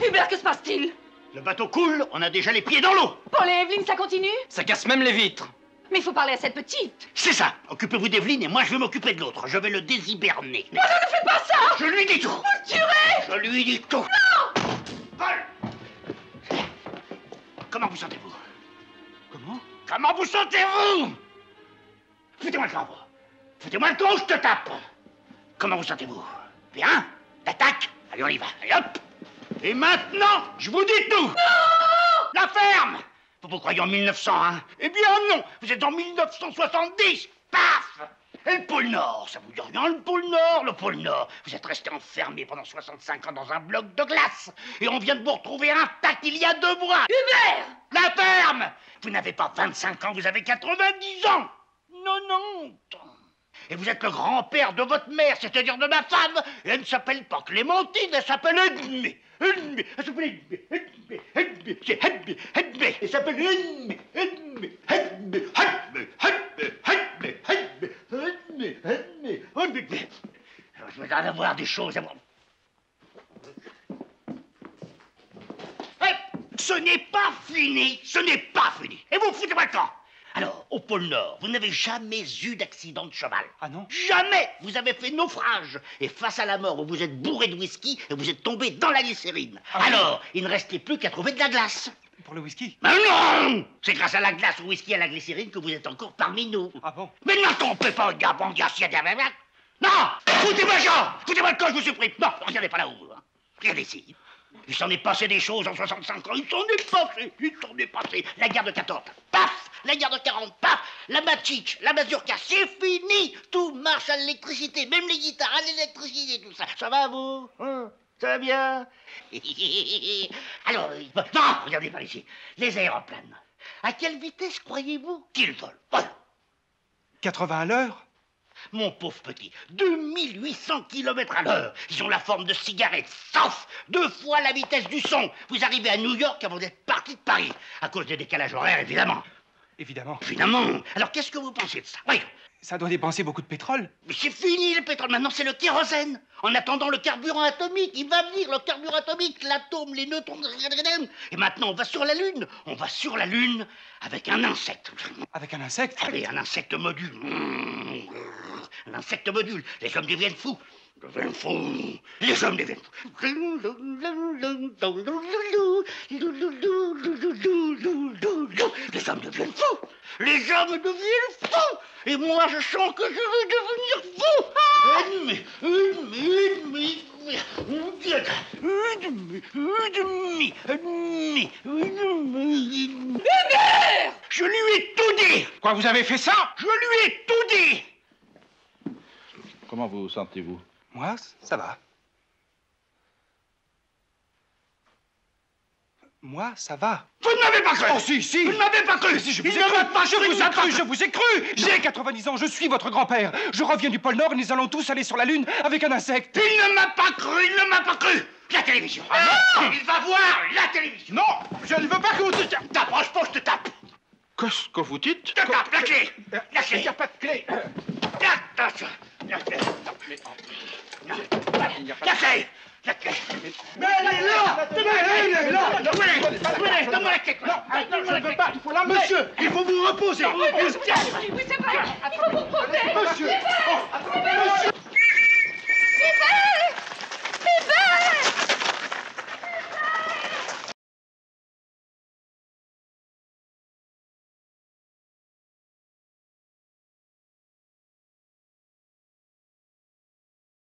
Hubert, que se passe-t-il? Le bateau coule, on a déjà les pieds dans l'eau. Paul et Evelyne, ça continue? Ça casse même les vitres. Mais il faut parler à cette petite. C'est ça. Occupez-vous d'Evelyne et moi je vais m'occuper de l'autre. Je vais le déshiberner. Non, ne faites pas ça! Je lui dis tout. Vous le tuerez! Je lui dis tout. Non! Paul! Comment vous sentez-vous? Comment? Comment vous sentez-vous? Foutez-moi le camp. Foutez-moi le camp, je te tape. Comment vous sentez-vous? Bien? L'attaque? Allez, on y va. Allez, hop! Et maintenant, je vous dis tout. Non! La ferme! Vous croyez en 1900, hein? Eh bien non, vous êtes en 1970. Paf! Et le pôle Nord, ça vous dit rien, le pôle Nord? Le pôle Nord, vous êtes resté enfermé pendant 65 ans dans un bloc de glace. Et on vient de vous retrouver intact il y a 2 mois. Hubert! La ferme! Vous n'avez pas 25 ans, vous avez 90 ans. Non. Et vous êtes le grand-père de votre mère, c'est-à-dire de ma femme. Et elle ne s'appelle pas Clémentine, elle s'appelle Edmé. Elle s'appelle Edmé. C'est Edmé. Elle s'appelle Edmé. Alors, je vais en avoir des choses à voir. Ce n'est pas fini, ce n'est pas fini. Et vous foutez-moi le camp. Alors, au pôle Nord, vous n'avez jamais eu d'accident de cheval. Ah non? Jamais. Vous avez fait naufrage. Et face à la mort, vous êtes bourré de whisky et vous êtes tombé dans la glycérine. Ah oui. Alors, il ne restait plus qu'à trouver de la glace. Pour le whisky? Mais non! C'est grâce à la glace, au whisky et à la glycérine que vous êtes encore parmi nous. Ah bon? Mais ne trompez pas, gars, s'il y a des... Non! Foutez-moi le camp! Foutez-moi le camp, je vous supplie. Non, regardez pas là-haut. Hein. Regardez ici. Il s'en est passé des choses en 65 ans. Il s'en est passé. La guerre de 14, paf! La guerre de 40, paf! La Machic, la mazurka, c'est fini! Tout marche à l'électricité, même les guitares à l'électricité, tout ça. Ça va, vous? Hein? Ça va bien? Alors, non, regardez par ici. Les aéroplanes. À quelle vitesse croyez-vous qu'ils volent? Voilà. 80 à l'heure? Mon pauvre petit, 2800 km à l'heure. Ils ont la forme de cigarettes, sauf 2 fois la vitesse du son. Vous arrivez à New York avant d'être parti de Paris. À cause des décalages horaires, évidemment. Évidemment. Évidemment. Alors, qu'est-ce que vous pensez de ça? Oui. Ça doit dépenser beaucoup de pétrole. Mais c'est fini, le pétrole. Maintenant, c'est le kérosène. En attendant le carburant atomique, il va venir, le carburant atomique, l'atome, les neutrons. Et maintenant, on va sur la Lune. On va sur la Lune avec un insecte. Avec un insecte? Avec un insecte module. Un insecte module. Les hommes deviennent fous. Les hommes deviennent fous. Les hommes deviennent fous. Les hommes deviennent fous. Et moi, je sens que je vais devenir fou. Hubert! Je lui ai tout dit. Quoi, vous avez fait ça? Je lui ai tout dit. Comment vous sentez-vous? Moi, ça va. Moi, ça va. Vous ne m'avez pas cru. Oh, si. Vous ne m'avez pas cru. Si, je Il vous ai ne cru. m'a pas Je vous ai cru, pas je vous ai cru. J'ai 90 ans, je suis votre grand-père. Je reviens du pôle Nord et nous allons tous aller sur la Lune avec un insecte. Il ne m'a pas cru, il ne m'a pas cru. La télévision. Il va voir la télévision. Non, je ne veux pas que vous... T'approches pas, je te tape. Qu'est-ce que vous dites? Je te tape, la clé. La clé. Il n'y a pas de clé. Attention. La clé. La clé. La clé. Mais elle est là! Elle est là! Donne-moi la clé. Non, je ne veux pas, il faut l'emmener! Monsieur, il faut vous reposer! Oui, c'est vrai. Il faut vous poser. Monsieur! Hubert!